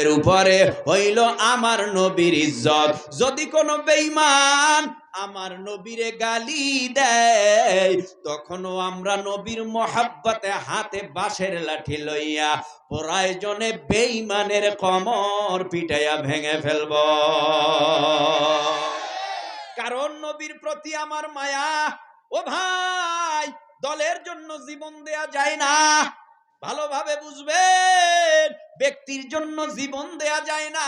এর উপরে হইল আমার নবীর ইজ্জত। যদি কোনো বেঈমান আমার নবীরে গালি দেয়, তখনও আমরা নবীর মহাব্বতে হাতে বাঁশের লাঠি লইয়া প্রয়োজনে বেঈমানের কমর পিটাইয়া ভেঙে ফেলব। কারণ নবীর প্রতি আমার মায়া। ও ভাই, দলের জন্য জীবন দেয়া যায় না, ভালোভাবে বুঝবেন। ব্যক্তির জন্য জীবন দেয়া যায় না,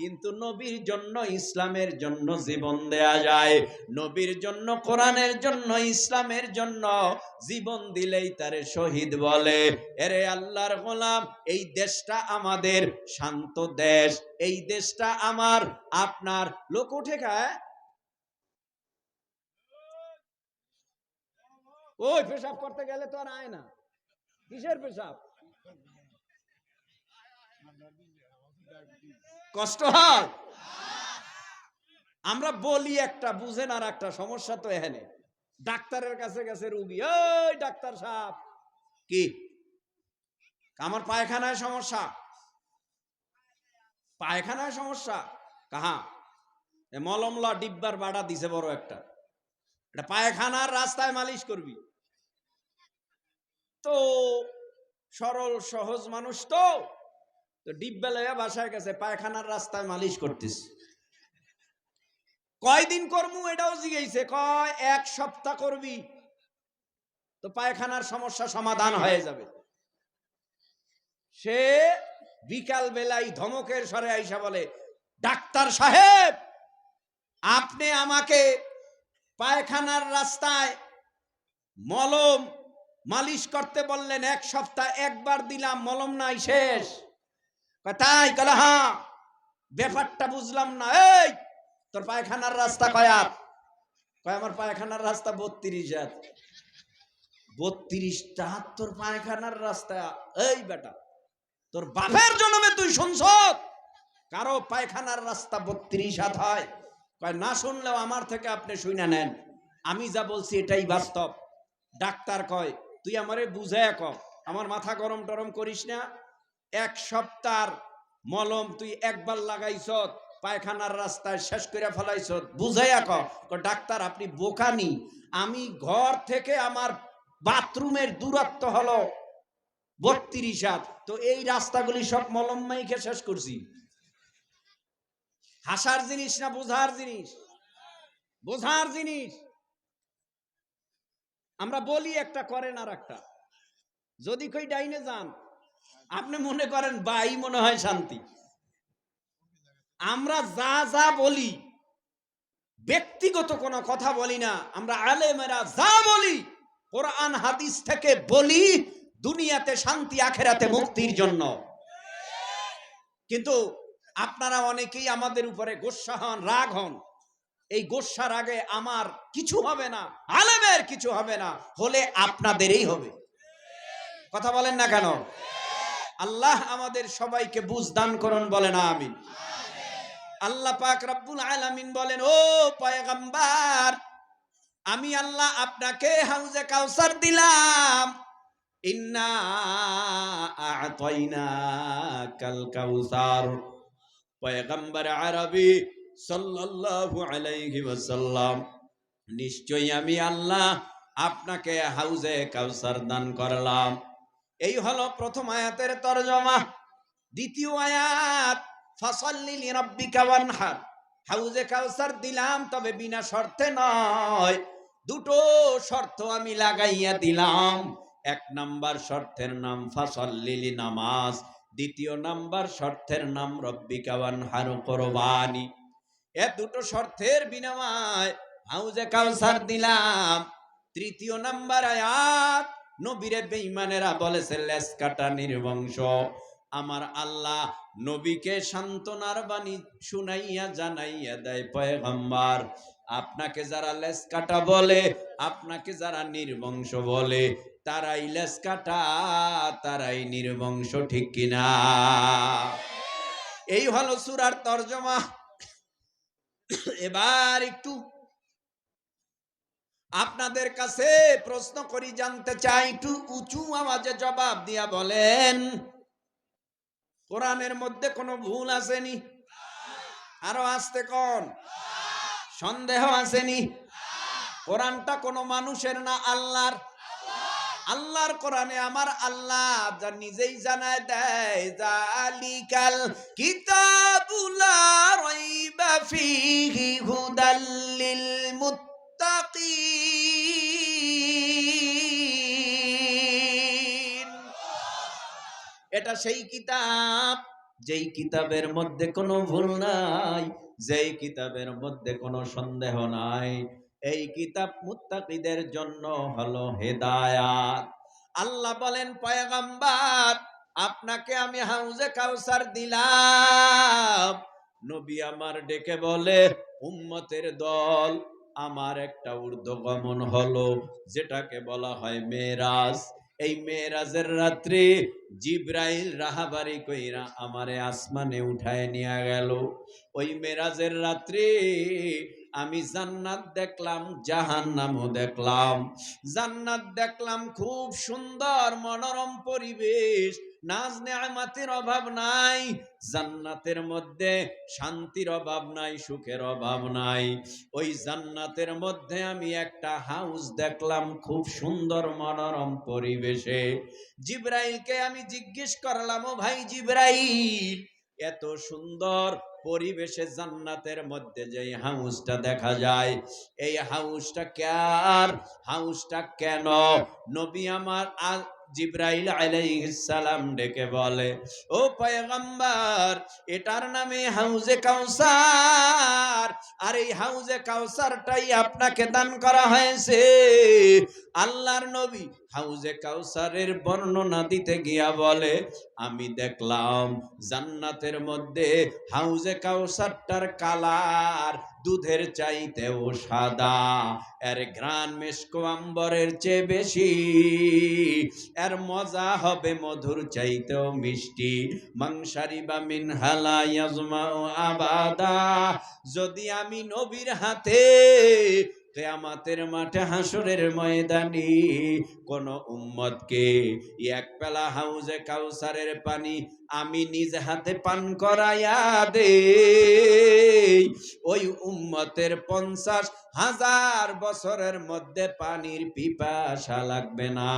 কিন্তু নবীর জন্য, ইসলামের জন্য জীবন দেয়া যায়। নবীর জন্য, কোরআনের জন্য, ইসলামের জন্য জীবন দিলেই তারে শহীদ বলে। এরে আল্লাহর গোলাম, এই দেশটা আমাদের শান্ত দেশ, এই দেশটা আমার আপনার। লোক উঠে খায়, ওই পেশাব করতে গেলে তো আর আয় না। কিসের পেশাব? কষ্ট হয়। আমরা বলি একটা, বুঝেন আর একটা। সমস্যা তো এখানে। ডাক্তারের কাছে গেছে রুগী, ওই ডাক্তার সাহেব, কি আমার পায়খানায় সমস্যা, পায়খানায় সমস্যা কাহা? মলমলা ডিব্বার বাড়া দিছে বড় একটা, এটা পায়খানার রাস্তায় মালিশ করবি। তো সরল সহজ মানুষ তো ডিব্বা লইয়া বাসায় গেছে, পায়খানার রাস্তায় মালিশ করতেছে। কয়দিন করমু এটাও জিজ্ঞেসে, কয় 1 সপ্তাহ করবি তো পায়খানার সমস্যা সমাধান হয়ে যাবে। সে বিকাল বেলায় ধমকের স্বরে আইসা বলে, ডাক্তার সাহেব, আপনি আমাকে পায়খানার রাস্তায় মলম মালিশ করতে বললেন, 1 সপ্তাহ, একবার দিলাম, মলম নাই, শেষ। তাই? কলে হ্যাঁ। ব্যাপারটা বুঝলাম না। এই তোর পায়খানার রাস্তা কয়ার? কয় আমার পায়খানার রাস্তা 32 হাত। 32টা তোর পায়খানার রাস্তা? এই বেটা, তোর বাপের জন্মে তুই শুনছ কারো পায়খানার রাস্তা 32 হাত হয়? কয় না শুনলেও আমার থেকে আপনি শুনে নেন, আমি যা বলছি এটাই বাস্তব। ডাক্তার কয়, তুই আমারে বুঝায়া কর, আমার মাথা গরম টরম করিস না। 1 সপ্তাহ মলম তুই একবার লাগাইছ, পায়খানার রাস্তায় শেষ করে ফেলাইছ, বুঝাইয়া কর। ডাক্তার আপনি বোকানি, আমি ঘর থেকে আমার বাথরুমের দূরত্ব হলো 32 হাত, তো এই রাস্তাগুলি সব মলম মাইকে শেষ করছি। হাসার জিনিস না বোঝার জিনিস? বোঝার জিনিস। আমরা বলি একটা, করেন আর একটা। যদি কই ডাইনে যান, আপনি মনে করেন বাই মনে হয় শান্তি। আমরা যা যা বলি, ব্যক্তিগত কোনো কথা বলি না। আমরা আলেমেরা যা বলি কোরআন হাদিস থেকে বলি, দুনিয়াতে শান্তি, আখেরাতে মুক্তির জন্য। কিন্তু আপনারা অনেকেই আমাদের উপরে গোস্বা হন, রাগ হন। এই গোস্বার আগে আমার কিছু হবে না, আলেমের কিছু হবে না, হলে আপনাদেরই হবে। কথা বলেন না কেন? আল্লাহ আমাদের সবাইকে বুঝ দান করুন, বলেন আমিন। আল্লাহ পাক রব্বুল আলামিন বলেন, ও পয়গম্বর, আমি আল্লাহ আপনাকে হাউজে কাউসার দিলাম। ইন্না আ'তাইনাকাল কাউসার। পয়গম্বর আরবি সাল্লাল্লাহু আলাইহি ওয়াসাল্লাম, নিশ্চয়ই আমি আল্লাহ আপনাকে হাউজে কাউসার দান করলাম। এই হলো প্রথম আয়াতের তরজমা। দ্বিতীয় আয়াত, ফাসাল্লি লিরাব্বিকা ওয়ানহার। হাউজে কাউসার দিলাম, তবে বিনা শর্তে নয়, দুটো শর্ত আমি লাগাইয়া দিলাম। 1 নাম্বার শর্তের নাম ফাসাল্লি, নামাজ। দ্বিতীয় নাম্বার শর্তের নাম রব্বিকা ওয়ানহার, কুরবানি। এ দুটো শর্তের বিনিময়ে হাউজে কাউসার দিলাম। তৃতীয় নাম্বার আয়াত, নবীরে বেঈমানেরা বলেছে লেজ কাটা নির্বংশ। আমার আল্লাহ নবীকে সান্ত্বনার বাণী শুনাইয়া জানাইয়া দেয়, পয়গম্বর, আপনাকে যারা লেজ কাটা বলে, আপনাকে যারা নির্বংশ বলে, তারাই লেজ কাটা, তারাই নির্বংশ, ঠিক কিনা? এই হলো সূরার তরজমা। এবার একটু আপনাদের কাছে প্রশ্ন করি, জানতে চাই, একটু উঁচু আওয়াজে জবাব দিয়া বলেন, কোরআনের মধ্যে কোনো ভুল আসেনি? আরো আসতে কোন সন্দেহ আসেনি? কোরআনটা কোনো মানুষের না, আল্লাহর। আল্লাহর কোরআনে আমার আল্লাহ যা নিজেই জানায় দেয়, জালিকাল কিতাবুল লা রাইবা ফীহি হুদাল লিল মুত্তাকিন। এটা সেই কিতাব যেই কিতাবের মধ্যে কোনো ভুল নাই, যেই কিতাবের মধ্যে কোনো সন্দেহ নাই। এই কিতাব মুত্তাকিদের জন্য হলো হেদায়াত। আল্লাহ বলেন, পয়গম্বর আপনাকে আমি হাউজে কাউসার দিলাম। নবী আমার ডেকে বলে, উম্মতের দল, আমার একটা ঊর্ধ্বগমন হলো, যেটাকে বলা হয় মেরাজ। এই মেরাজের রাত্রি জিব্রাইল রাহাবারি কইরা আমারে আসমানে উঠায় নিয়ে গেল। ওই মেরাজের রাত্রি আমি জান্নাত দেখলাম, জাহান্নামও দেখলাম। জান্নাত দেখলাম খুব সুন্দর মনোরম পরিবেশ, নাজ নেয়ামতের অভাব নাই। জান্নাতের মধ্যে শান্তির অভাব নাই, সুখের অভাব নাই। ওই জান্নাতের মধ্যে আমি একটা হাউস দেখলাম খুব সুন্দর মনোরম পরিবেশে। জিব্রাইলকে আমি জিজ্ঞেস করলাম, ও ভাই জিব্রাইল, এত সুন্দর পরিবেশে জান্নাতের মধ্যে যে হাউসটা দেখা যায়, এই হাউসটা কার? হাউসটা কেন? নবী আমার জিব্রাইল আলাইহিস সালাম ডেকে বলে, ও পয়গম্বর, এটার নামে হাউজে কাউসার। আর এই হাউজে কাউসারটাই আপনাকে দান করা হয়েছে। আল্লাহর নবী হাউজে কাউসারের বর্ণনা দিতে গিয়া বলে, আমি দেখলাম জান্নাতের মধ্যে হাউজে কাউসারটার কালার দুধের চাইতেও সাদা, এর ঘ্রাণ মেশকো আম্বরের চেয়ে বেশি, এর মজা হবে মধুর চাইতেও মিষ্টি। মাংসারিবা মিন হালা ইয়াজমাউ আবাদা। যদি আমি নবীর হাতে কিয়ামতের মাঠে হাসরের ময়দানে কোন উম্মতকে এক পেলা হাউজে কাউসারের পানি আমি নিজ হাতে পান করাইয়া দেই, ওই উম্মতের 50,000 বছরের মধ্যে পানির পিপাসা লাগবে না।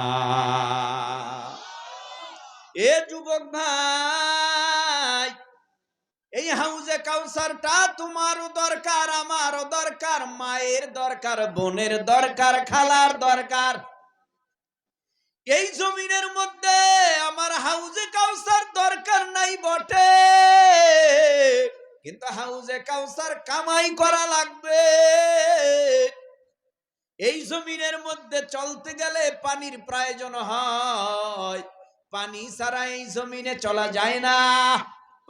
এ যুবক ভাই, এই হাউজে কাউসারটা তোমারও দরকার, আমারও দরকার, মায়ের দরকার, বোনের দরকার, খালার দরকার। এই জমিনের মধ্যে আমার হাউজে কাউসার দরকার নাই বটে, কিন্তু হাউজে কাউসার কামাই করা লাগবে। এই জমিনের মধ্যে চলতে গেলে পানির প্রয়োজন হয়। পানি ছাড়া এই জমিনে চলা যায় না,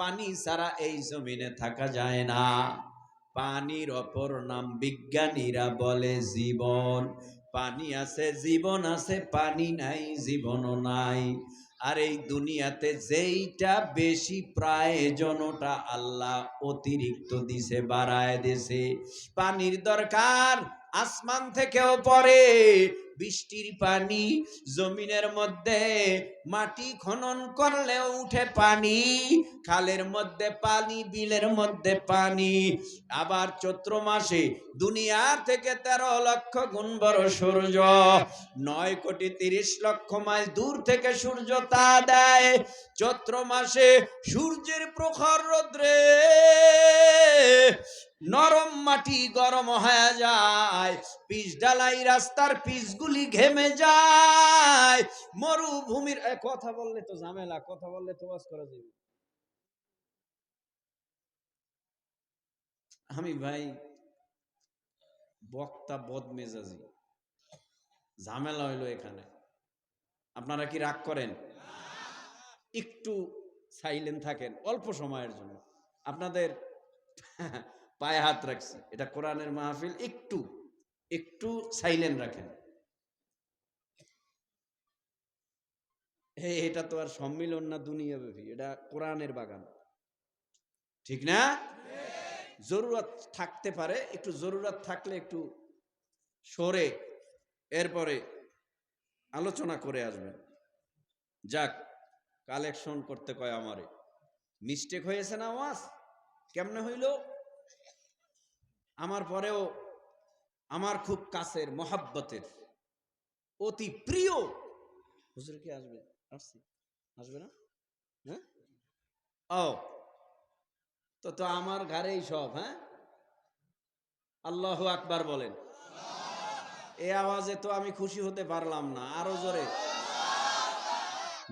পানি ছাড়া এই জমিনে থাকা যায় না। পানির অপর নাম বিজ্ঞানীরা বলে জীবন। পানি আছে জীবন আছে, পানি নাই জীবনও নাই। আর এই দুনিয়াতে যেইটা বেশি প্রয়োজন ওটা আল্লাহ অতিরিক্ত দিছে, বাড়ায় দিছে। পানির দরকার আসমান থেকেও পড়ে, বৃষ্টির পানি জমিনের মধ্যে মাটি খনন করলেও উঠে পানি, খালের মধ্যে পানি, বিলের মধ্যে পানি। আবার চৈত্র মাসে দুনিয়ার থেকে 13 লক্ষ গুণ বড় সূর্য, 9,30,00,000 মাইল দূর থেকে সূর্য তা দেয়। চৈত্র মাসে সূর্যের প্রখর রৌদ্রে নরম মাটি গরম হয়ে যায়, পিচ ঢালাই রাস্তার পিচগুলি ঘেমে যায়। মরুভূমির কথা বললে তো ঝামেলা, কথা বললে তো বাস করা যাবে। আমি ভাই বক্তা বদমেজাজি, ঝামেলা হইলো এখানে। আপনারা কি রাগ করেন? একটু সাইলেন্ট থাকেন অল্প সময়ের জন্য। আপনাদের পায়ে হাত রাখছি, এটা কোরআনের মাহফিল, একটু একটু সাইলেন্ট রাখেন। এটা তো আর সম্মিলন না দুনিয়া ব্যাপী, এটা কোরআনের বাগান, ঠিক না? জরুরত থাকতে পারে, একটু জরুরত থাকলে একটু সরে এরপরে আলোচনা করে আসবেন। যাক, কালেকশন করতে কয় আমারে, মিস্টেক হয়েছে না ওয়াজ? কেমনে হইল? আমার পরেও আমার খুব কাছের মহাব্বতের অতি প্রিয় হুজুর কি আসবে? আসছি, আসবে না? হ্যাঁ, ও তো আমার ঘরেই সব। হ্যাঁ, আল্লাহু আকবার বলেন। এই আওয়াজে তো আমি খুশি হতে পারলাম না, আরো জোরে।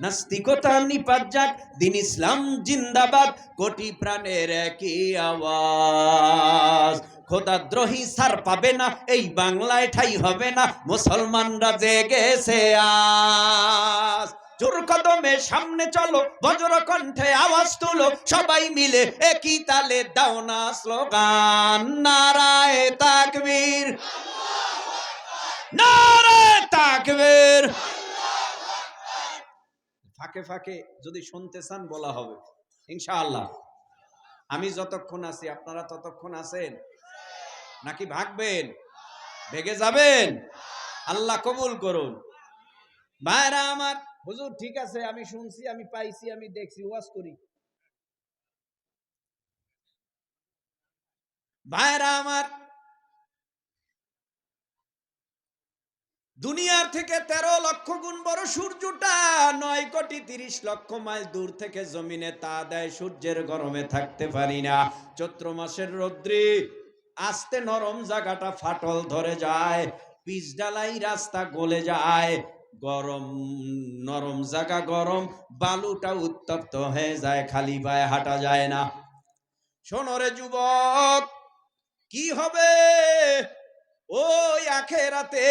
নাস্তিকতা নিপাত যাক, দিন ইসলাম জিন্দাবাদ, কোটি প্রাণের একই আওয়াজ। খোদাদ্রোহী সার পাবে না, এই বাংলায় ঠাই হবে না, মুসলমানরা জেগেছে আজ। জোর কদমে সামনে চলো, বজ্র কণ্ঠে আওয়াজ তুলো, সবাই মিলে একই তালে দাও না স্লোগান, নারায়ে তাকবীর, নারায়ে তাকবীর। ফাঁকে ফাঁকে যদি শুনতে চান বলা হবে ইনশাআল্লাহ। আমি যতক্ষণ আছি আপনারা ততক্ষণ আছেন নাকি ভাগবেন, ভেগে যাবেন? আল্লাহ কবুল করুন। ভাইরা আমার, হুজুর ঠিক আছে, আমি শুনছি, আমি পাইছি, আমি দেখছি, ওয়াজ করি। ভাইরা আমার, দুনিয়ার থেকে 13 লক্ষ গুণ বড় সূর্যটা 9,30,00,000 মাইল দূর থেকে জমিনে তা দেয়। সূর্যের গরমে থাকতে পারি না। চৈত্র মাসের রৌদ্রে আস্তে নরম জায়গাটা ফাটল ধরে যায়, পিচ ডালাই রাস্তা গলে যায়, গরম নরম জায়গা গরম, বালুটা উত্তপ্ত হয়ে যায়, খালি পায়ে হাঁটা যায় না। শোনো রে যুবক, কি হবে ওই আখেরাতে?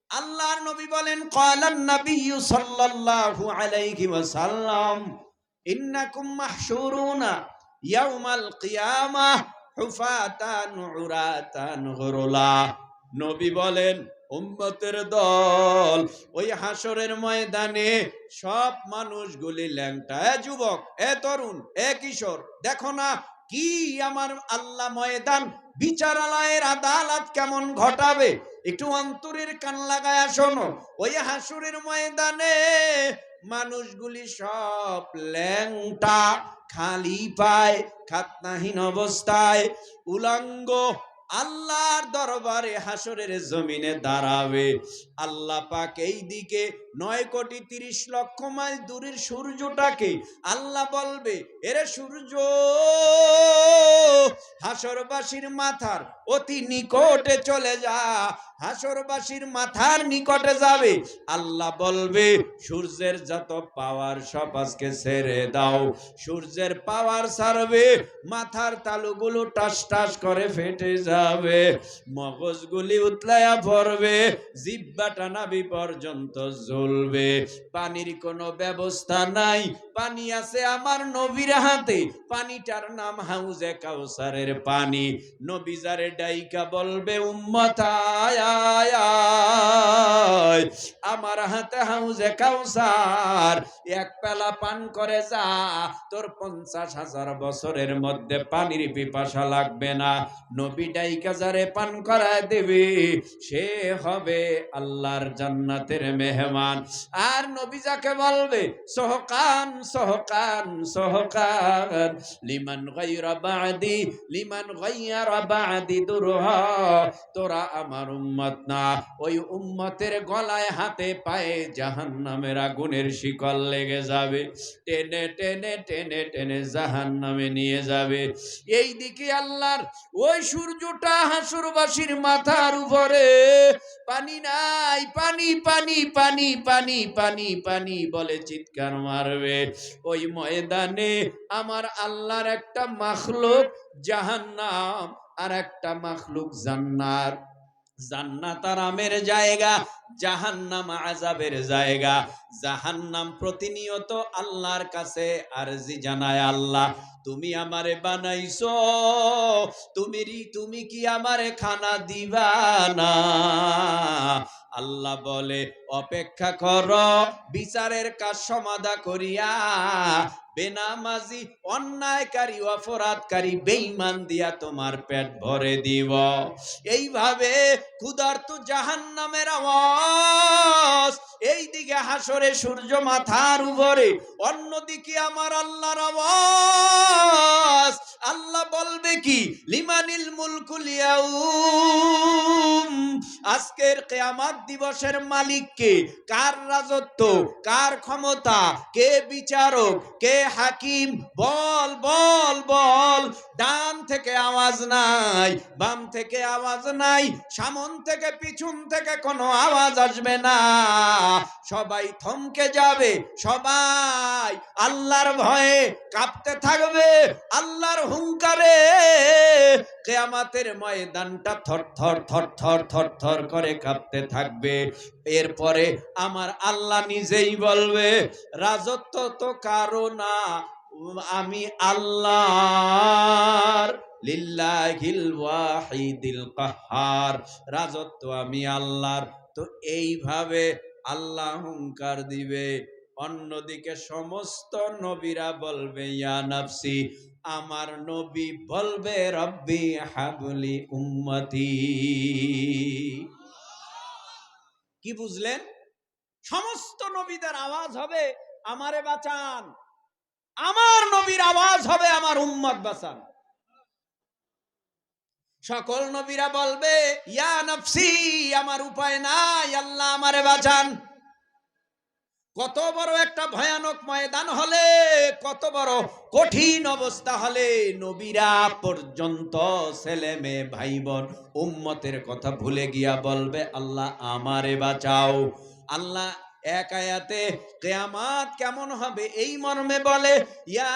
আল্লাহর নবী বলেন, ক্বালান নাবিয়্যু সাল্লাল্লাহু আলাইহি ওয়াসাল্লাম, ইন্নাকুম মাহশুরুনা ইয়াউমাল কিয়ামাহ হুফাতান উরাতান গুরলা। নবী বলেন, উম্মতের দল ওই হাসরের ময়দানে সব মানুষগুলি ল্যাংটা। এ যুবক, এ তরুণ, এ কিশোর, দেখো না কি আমার আল্লাহ ময়দান, বিচারালয়ের আদালত কেমন ঘটাবে। একটু অন্তরের কান লাগায়া শোনো। ওই হাসরের ময়দানে মানুষগুলি সব ল্যাংটা, খালি পায়, খাতনাহীন অবস্থায়, উলঙ্গ আল্লাহর দরবারে হাসরের জমিনে দাঁড়াবে। আল্লাহ পাক এই দিকে 9,30,00,000 মাইল দূরের সূর্যটাকে আল্লাহ বলবে, এরে সূর্য, হাসরবাসীর মাথার অতি নিকটে চলে যা। হাসরবাসীর মাথার নিকটে যাবে, আল্লাহ বলবে, সূর্যের যত পাওয়ার সব আজকে ছেড়ে দাও। সূর্যের পাওয়ার ছাড়বে, মাথার তালুগুলো টাস টাস করে ফেটে যাবে, মগজগুলি উতলায়া পড়বে, জিহ্বাটা নাভি পর্যন্ত জ্বলবে। পানির কোনো ব্যবস্থা নাই, পানি আছে আমার নবীর হাতে, পানিটার নাম হাউজে কাউসারের পানি। নবী যারে ডাইকা বলবে, উম্মত আয় আয় আয়, আমার হাতে হাউজে কাউসার, এক পেলা পান করে যা, তোর 50,000 বছরের মধ্যে পানির পিপাসা লাগবে না। নবী ডাইকা যারে পান করায় দেবে, সে হবে আল্লাহর জান্নাতের মেহমান। আর নবী যাকে বলবে, সহকান সহকান সহকান, লিমান গায়রা বাদি, লিমান গায়রা বাদি দুরহা, তোরা আমার উম্মত না। ওই উম্মতের গলায় হাতে পায়ে জাহান্নামের আগুনের শিকল লেগে যাবে, টেনে টেনে টেনে টেনে জাহান্নামে নিয়ে যাবে। এই দিকে আল্লাহর ওই সূর্যটা হাসরবাসীর মাথার উপরে, পানি নাই, পানি পানি পানি পানি পানি পানি বলে চিৎকার মারবে। ওই ময়দানে আমার আল্লাহর একটা মাখলুক জাহান্নাম, আর একটা মাখলুক জান্নাত। জান্নাত আরামের জায়গা, জাহান্নাম আযাবের জায়গা। জাহান্নাম প্রতিনিয়ত আল্লাহর কাছে আরজি জানায়, আল্লাহ তুমি আমারে বানাইছো, তুমি কি আমারে খানা দিবা না? আল্লাহ বলে, অপেক্ষা করো, বিচারের কাজ সমাধা করিয়া বেনামাজি, অন্যায়কারী, অপরাধকারী, বেঈমান দিয়া তোমার পেট ভরে দিব। এইভাবে ক্ষুধার্ত জাহান্নামের আওয়াজ আওয়াজ, এইদিকে হাসরে সূর্য মাথার উপরে, অন্যদিকে আমার আল্লাহর আওয়াজ। আল্লাহ বলবে কি, লিমানিল মুলকুল ইয়াউম, আজকের কিয়ামত দিবসের মালিক কে, কার রাজত্ব, কার ক্ষমতা, কে বিচারক, কে হাকিম, বল বল বল। ডান থেকে আওয়াজ নাই, বাম থেকে আওয়াজ নাই, সামন থেকে পিছন থেকে কোনো আওয়াজ আসবে না। সবাই থমকে যাবে, সবাই আল্লাহর ভয়ে কাঁপতে থাকবে, আল্লাহর হুঙ্কারে কিয়ামতের ময়দানটা থরথর থরথর থরথর করে কাঁপতে থাকবে। এরপরে আমার আল্লাহ নিজেই বলবে, রাজত্ব তো কারো না, আমি আল্লাহর, লিল্লাহিল ওয়াহিদিল কাহ্হার, রাজত্ব আমি আল্লাহর। তো এইভাবে আল্লাহ হুঙ্কার দিবে। অন্যদিকে সমস্ত নবীরা বলবে ইয়া নাফসি, আমার নবী বলবে রব্বি হাবলি উম্মতি। কি বুঝলেন? সমস্ত নবীদের আওয়াজ হবে আমারে বাঁচান, আমার নবীর আওয়াজ হবে আমার উম্মত বাঁচান। সকল নবীরা বলবে ইয়া নাফসি, আমার উপায় নাই, আল্লাহ আমারে বাঁচান। কত বড় একটা ভয়ানক ময়দান হলে, কত বড় কঠিন অবস্থা হলে, নবীরা পর্যন্ত ছেলে মেয়ে ভাই বোন উম্মতের কথা ভুলে গিয়া বলবে আল্লাহ আমারে বাঁচাও। আল্লাহ এক আয়াতে কিয়ামত কেমন হবে এই মর্মে বলে, ইয়া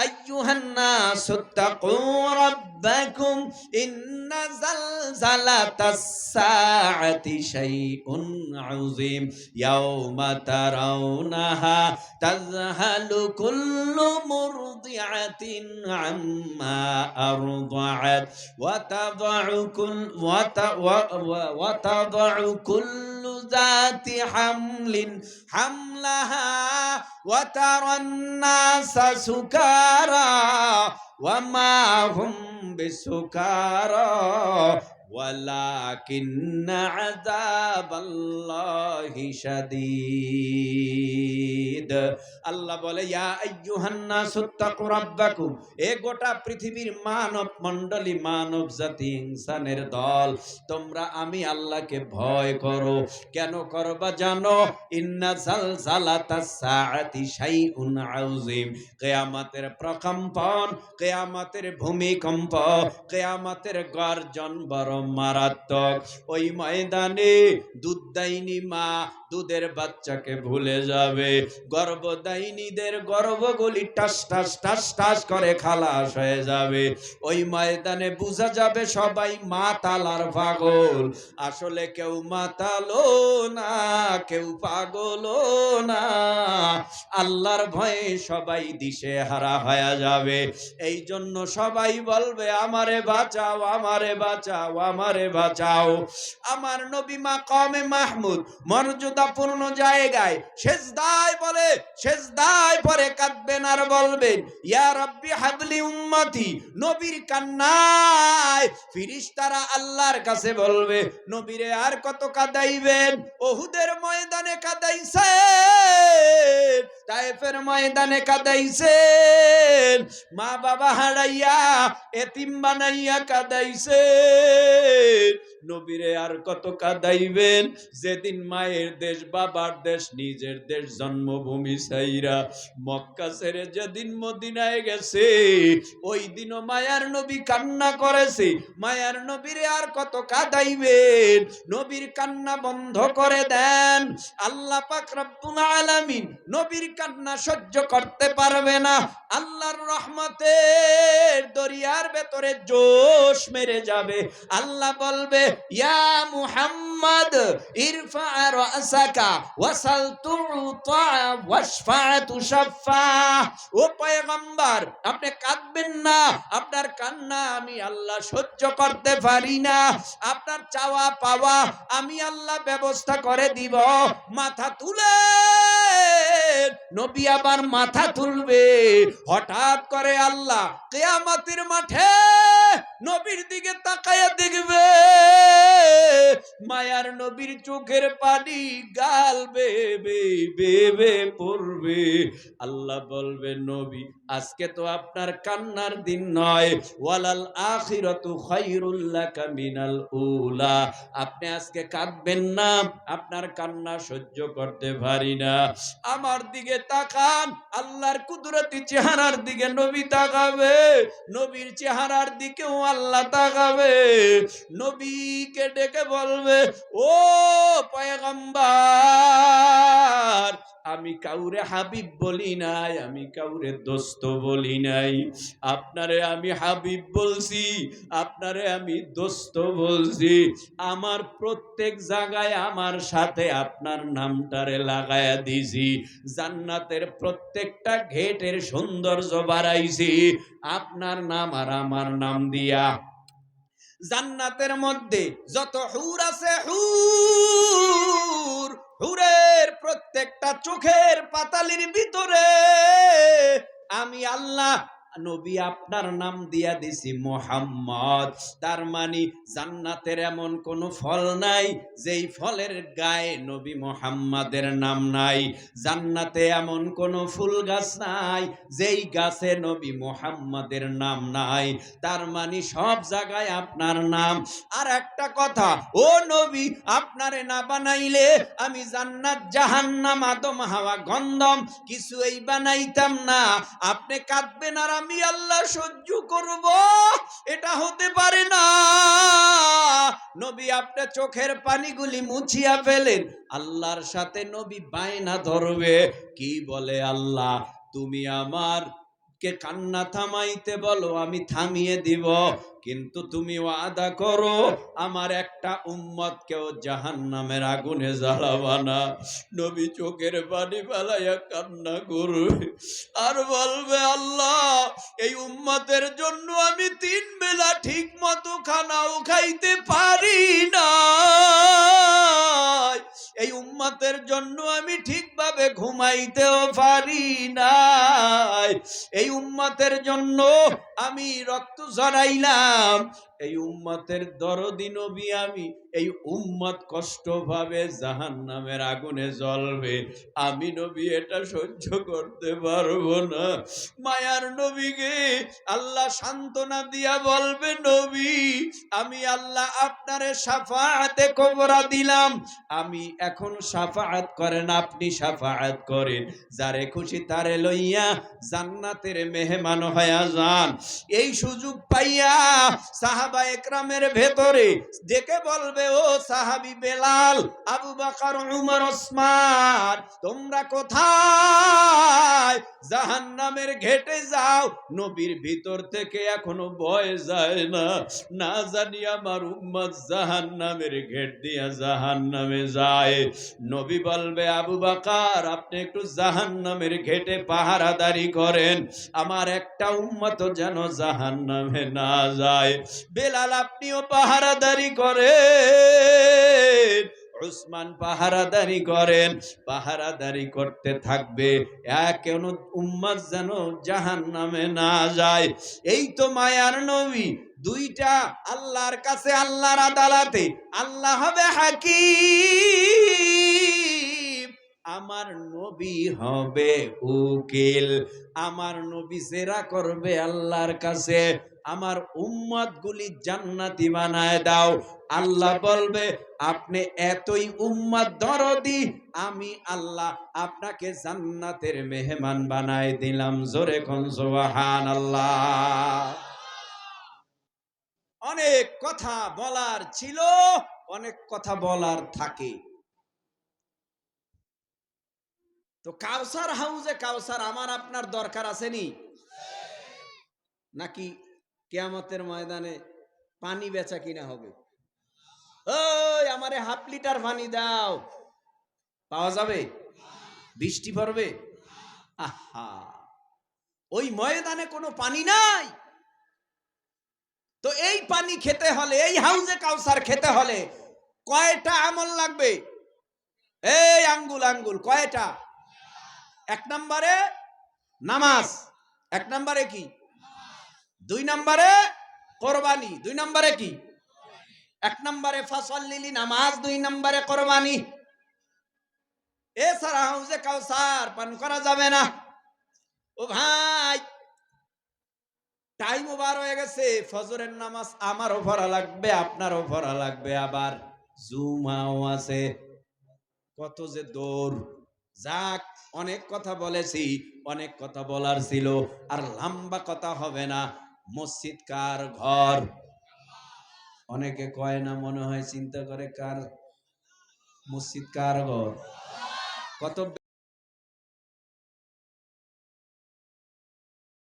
আইয়ুহান নাসু তাকু রাব্বাকুম ইন্না জালজালাতাস সাআতি শাইউন আযীম ইয়াওমা তারাউনাহা তাযহালু কুল্লু মুরদিআতিন আম্মা আরদাআত ওয়া তাদাউ কুল্লু যাতি হামলিন হামলাহা ওয়া তারান নাসা সুকারা ওয়া মা হুম বিসুকারা ওয়ালাকিন্না আযাবাল্লাহি শাদীদ। আল্লাহ বলে ইয়া আইয়ুহান নাসু তাকু রাব্বাকুম, এ গোটা পৃথিবীর মানব মণ্ডলী, মানব জাতি, ইনসানের দল, তোমরা আমি আল্লাহকে ভয় করো। কেন করবা জানো? ইন্না জালজালাতাস সাআতি শাইউন আযীম, কিয়ামতের প্রকম্পন, কিয়ামতের ভূমিকম্প, কিয়ামতের গর্জন বড় মারাত্মক। ওই ময়দানে দুধদাইনী মা দুধের বাচ্চাকে ভুলে যাবে, গর্ভদাইনীদের গর্ভগুলি টাস টাস টাস টাস করে খালাস হয়ে যাবে। ওই ময়দানে বোঝা যাবে সবাই মাতাল আর পাগল। আসলে কেউ মাতালও না, কেউ পাগলও না, আল্লাহর ভয়ে সবাই দিশে হারা হয়ে যাবে। এই জন্য সবাই বলবে আমারে বাঁচাও, আমারে বাঁচাও, আমারে বাঁচাও। আমার নবী মাকামে মাহমুদ মর্যাদাপূর্ণ জায়গায় সেজদায় বলে, সেজদায় পরে কাঁদবেন আর বলবেন ইয়া রাব্বি হাবলি উম্মতি। নবীর কান্নায় ফেরেশতারা আল্লাহর কাছে বলবে নবীরে আর কত কাঁদাইবেন? ওহুদের ময়দানে কাঁদাইছেন, তায়েফের ময়দানে কাঁদাইছেন, মা বাবা হারাইয়া এতিম বানাইয়া কাঁদাইছেন। নবীরে আর কত কাঁদাইবেন? যেদিন মায়ের দেশ, বাবার দেশ, নিজের দেশ, জন্মভূমি ছাইরা মক্কা ছেড়ে যেদিন মদিনায় গেছে, ওই দিনও মায়ার নবী কান্না করেছে। মায়ার নবীরে আর কত কাঁদাইবেন? নবীর কান্না বন্ধ করে দেন। আল্লাহ পাক রব্বুল আলামিন নবীর কান্না সহ্য করতে পারবে না। আল্লাহর রহমতের দরিয়ার ভেতরে জোশ মেরে যাবে। আল্লাহ বলবে ইয়া মুহাম্মদ ইরফা রাসাকা ওয়াসাল তুতা ওয়াশফা তুশাফা। ও পয়গম্বর, আপনি কাঁদবেন না, আপনার কান্না আমি আল্লাহ সহ্য করতে পারি না। আপনার চাওয়া পাওয়া আমি আল্লাহ ব্যবস্থা করে দিব। মাথা তুলে নবী আবার মাথা তুলবে। হঠাৎ করে আল্লাহ কিয়ামতের মাঠে নবীর দিকে তাকায়া দেখবে মায়ার নবীর চোখের পানি গাল বেবে বেবে পড়বে। আল্লাহ বলবে নবী আজকে তো আপনার কান্নার দিন নয়, ওয়ালাল আখিরাতু খায়রুল লাকা মিনাল উলা। আপনি আজকে কাঁদবেন না, আপনার কান্না সহ্য করতে পারি না। আমার দিকে তাকান, আল্লাহর কুদরতি চেহারার দিকে নবী তাকাবে, নবীর চেহারার দিকেও আল্লাহ তাকাবে। নবীকে ডেকে বলবে ও পয়গম্বর, আমি কাউরে হাবিব বলি নাই, আমি কাউরে দোস্ত বলি নাই। আপনারে আমি হাবিব বলছি, আপনারে আমি দোস্ত বলছি। আমার প্রত্যেক জায়গায় আমার সাথে আপনার নামটারে লাগায়া দিছি। জান্নাতের প্রত্যেকটা গেটের সৌন্দর্য বাড়াইছি আপনার নাম আর আমার নাম দিয়া। জান্নাতের মধ্যে যত হুর আছে, হুরের প্রত্যেকটা চোখের পাতালির ভিতরে আমি আল্লাহ নবী আপনার নাম দিয়া দিছি মুহাম্মদ। তার মানে জান্নাতের এমন কোন ফল নাই যেই ফলের গায়ে নবী মুহাম্মাদের নাম নাই। জান্নাতে এমন কোন ফুল গাছ নাই যেই গাছে নবী মুহাম্মাদের নাম নাই। তার মানে সব জায়গায় আপনার নাম। আর একটা কথা, ও নবী আপনারে না বানাইলে আমি জান্নাত জাহান্নাম আদম হাওয়া গন্ধম কিছুই বানাইতাম না। আপনি কাঁদবেন আর আমি আল্লাহ সহ্য করব, এটা হতে পারে না। নবী আপনি চোখের পানিগুলি মুছিয়া ফেলেন। আল্লাহর সাথে নবী বায়না ধরবে, কি বলে আল্লাহ তুমি আমার কে কান্না থামাইতে বলো আমি থামিয়ে দিব, কিন্তু তুমি ওয়াদা করো আমার একটা উম্মত কেউ জাহান্নামের আগুনে জ্বালাবা না। নবী চোখের পানি ফেলাইয়া কান্না করবে আর বলবে আল্লাহ এই উম্মতের জন্য আমি 3 বেলা ঠিক মতো খানাও খাইতে পারি না, এই উম্মতের জন্য আমি ঠিকভাবে ঘুমাইতেও পারি না, এই উম্মতের জন্য আমি রক্ত ঝরাইলাম, এই উম্মতের দরদি নবী আমি, এই উম্মত কষ্ট পাবে জাহান্নামের আগুনে জ্বলবে, আমি নবী এটা সহ্য করতে পারবো না। মায়ার নবীকে আল্লাহ সান্ত্বনা দিয়া বলবে নবী আমি আল্লাহ আপনারে শাফাআতে কুবরা দিলাম, আমি এখন শাফাআত করেন, আপনি শাফাআত করেন, যারে খুশি তারে লইয়া জান্নাতের মেহমান হইয়া যান। এই সুযোগ পাইয়া সাহাবা একরামের ভেতরে ডেকে বলবে ও সাহাবী বেলাল, আবু বকর, উমর, ওসমান তোমরা কোথায়? জাহান্নামের ঘেটে যাও। নবীর ভিতর থেকে এখনো ভয় যায় না, না জানি আমার উম্মত জাহান্নামের ঘেট দিয়া জাহান্নামে যায়। নবী বলবে আবু বকর আপনি একটু জাহান্নামের ঘেটে পাহারাদারি করেন, আমার একটা উম্মত যেন জাহান্নামে না যায়। বেলাল আপনিও পাহারাদারি করেন, উসমান পাহারাদারি করেন, পাহারাদারি করতে থাকবে কেন উম্মত যেন জাহান্নামে না যায়। এই তো মায়ার নবী দুইটা আল্লাহর কাছে, আল্লাহর আদালতে আল্লাহ হবে হাকিম, আমার নবী হবে উকিল। আমার নবী জেরা করবে আল্লাহর কাছে আমার উম্মত গুলি জান্নাতি বানায় দাও। আল্লাহ বলবে আপনি এতই উম্মত দরদি, আমি আল্লাহ আপনাকে জান্নাতের মেহমান বানায় দিলাম। জোরে কোন সুবহানাল্লাহ। অনেক কথা বলার ছিল, অনেক কথা বলার থাকে। তো কাউসার হাউজে কাউসার আমার আপনার দরকার আসেনি নাকি কিয়ামতের ময়দানে পানি বেচা কিনা হবে? ওই আমারে 1/2 লিটার পানি দাও, পাওয়া যাবে? বৃষ্টি পড়বে? আহা, ওই ময়দানে কোনো পানি নাই। তো এই পানি খেতে হলে, এই হাউজে কাউসার খেতে হলে কয়টা আমল লাগবে? এই আঙ্গুল আঙ্গুল কয়টা? 1 নম্বরে নামাজ, 1 নম্বরে কি? 2 নম্বরে কোরবানি। 2 নম্বরে কি? 1 নম্বরে ফাসাল্লিলি নামাজ, 2 নম্বরে কোরবানি। এছাড়া হাউজে কাউসার পান করা যাবে না। ও ভাই, টাইম ওভার হয়ে গেছে। ফজরের নামাজ আমারও পড়া লাগবে, আপনারও পড়া লাগবে, আবার জুমাও আছে। কত যে দৌড়। যাক, অনেক কথা বলেছি, অনেক কথা বলার ছিল, আর লম্বা কথা হবে না। মসজিদ কার ঘর? অনেকে কয় না, মনে হয় চিন্তা করে কার মসজিদ কার ঘর। কত